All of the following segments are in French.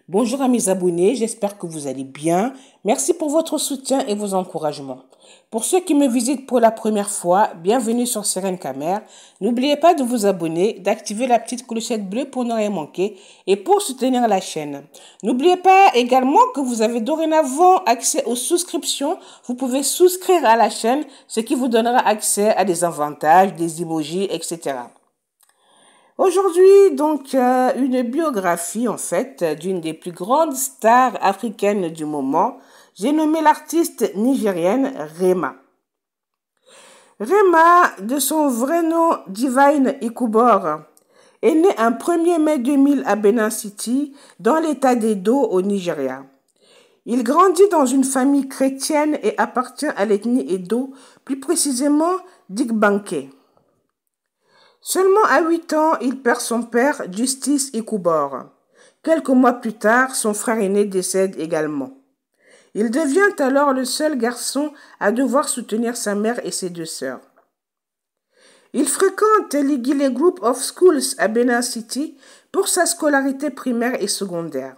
Bonjour à mes abonnés, j'espère que vous allez bien. Merci pour votre soutien et vos encouragements. Pour ceux qui me visitent pour la première fois, bienvenue sur Sirène Camer. N'oubliez pas de vous abonner, d'activer la petite clochette bleue pour ne rien manquer et pour soutenir la chaîne. N'oubliez pas également que vous avez dorénavant accès aux souscriptions. Vous pouvez souscrire à la chaîne, ce qui vous donnera accès à des avantages, des emojis, etc. Aujourd'hui, donc, une biographie, en fait, d'une des plus grandes stars africaines du moment. J'ai nommé l'artiste nigérienne Rema. Rema, de son vrai nom Divine Ikubor, est née un 1er mai 2000 à Benin City, dans l'état d'Edo, au Nigeria. Il grandit dans une famille chrétienne et appartient à l'ethnie Edo, plus précisément d'Igbanke. Seulement à 8 ans, il perd son père, Justice Ikubor. Quelques mois plus tard, son frère aîné décède également. Il devient alors le seul garçon à devoir soutenir sa mère et ses deux sœurs. Il fréquente l'Igile Group of Schools à Benin City pour sa scolarité primaire et secondaire.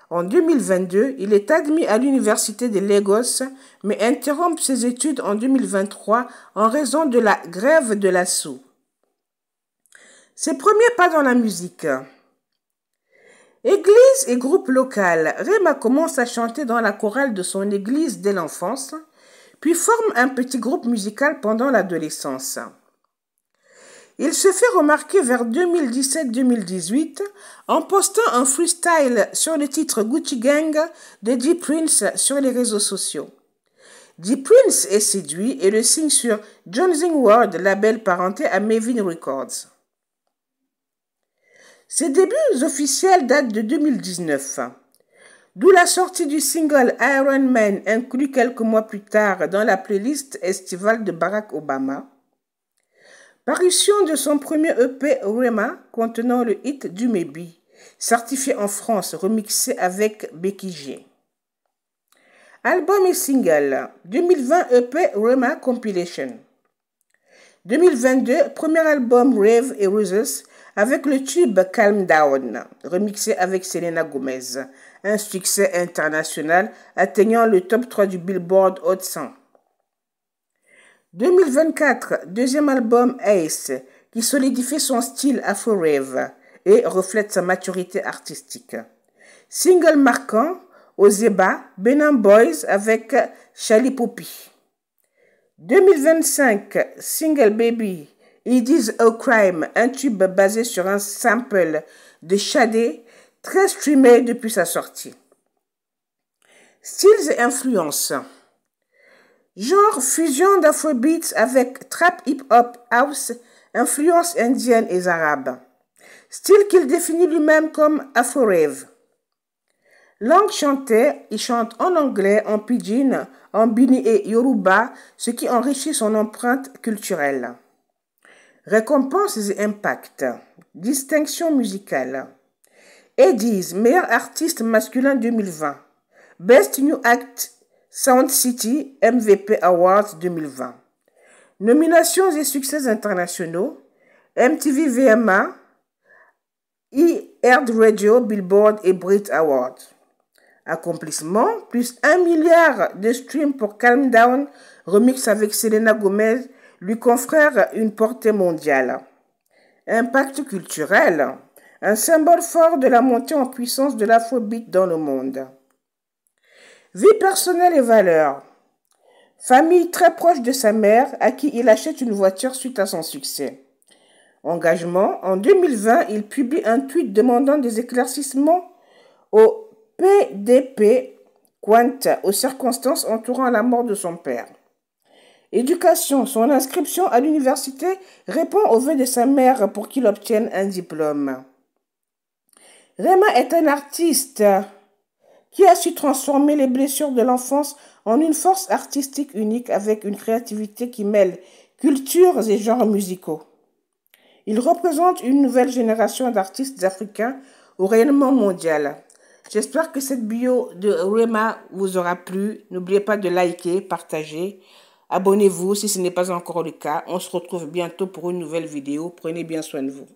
En 2022, il est admis à l'université de Lagos, mais interrompt ses études en 2023 en raison de la grève de la soue. Ses premiers pas dans la musique. Église et groupe local. Rema commence à chanter dans la chorale de son église dès l'enfance, puis forme un petit groupe musical pendant l'adolescence. Il se fait remarquer vers 2017-2018 en postant un freestyle sur le titre Gucci Gang de D-Prince sur les réseaux sociaux. D-Prince est séduit et le signe sur Johnson World, label parenté à Mavin Records. Ses débuts officiels datent de 2019, d'où la sortie du single Iron Man inclus quelques mois plus tard dans la playlist estivale de Barack Obama. Parution de son premier EP Rema contenant le hit du Maybe, certifié en France, remixé avec Becky G. Album et single 2020 EP Rema Compilation. 2022, premier album Rave et Roses avec le tube Calm Down, remixé avec Selena Gomez, un succès international atteignant le top 3 du Billboard Hot 100. 2024, deuxième album Ace, qui solidifie son style Afro-Rave et reflète sa maturité artistique. Single marquant, Ozeba, Benin Boys avec Charlie Poppy. 2025, single Baby, It Is a Crime, un tube basé sur un sample de Shadé, très streamé depuis sa sortie. Styles et influences. Genre fusion d'afrobeats avec trap hip-hop house, influences indiennes et arabes. Style qu'il définit lui-même comme Afro-Rave. Langue chantée, il chante en anglais, en pidgin, en bini et yoruba, ce qui enrichit son empreinte culturelle. Récompenses et impacts. Distinction musicale. Eddies, meilleur artiste masculin 2020. Best New Act Sound City MVP Awards 2020. Nominations et succès internationaux. MTV VMA, Earth Radio, Billboard et Brit Awards. Accomplissement, plus 1 milliard de streams pour Calm Down, remix avec Selena Gomez, lui confère une portée mondiale. Impact culturel, un symbole fort de la montée en puissance de l'afrobeat dans le monde. Vie personnelle et valeurs. Famille très proche de sa mère, à qui il achète une voiture suite à son succès. Engagement, en 2020, il publie un tweet demandant des éclaircissements au PDP quant aux circonstances entourant la mort de son père. Éducation, son inscription à l'université répond aux vœux de sa mère pour qu'il obtienne un diplôme. Rema est un artiste qui a su transformer les blessures de l'enfance en une force artistique unique avec une créativité qui mêle cultures et genres musicaux. Il représente une nouvelle génération d'artistes africains au rayonnement mondial. J'espère que cette bio de Rema vous aura plu. N'oubliez pas de liker, partager. Abonnez-vous si ce n'est pas encore le cas. On se retrouve bientôt pour une nouvelle vidéo. Prenez bien soin de vous.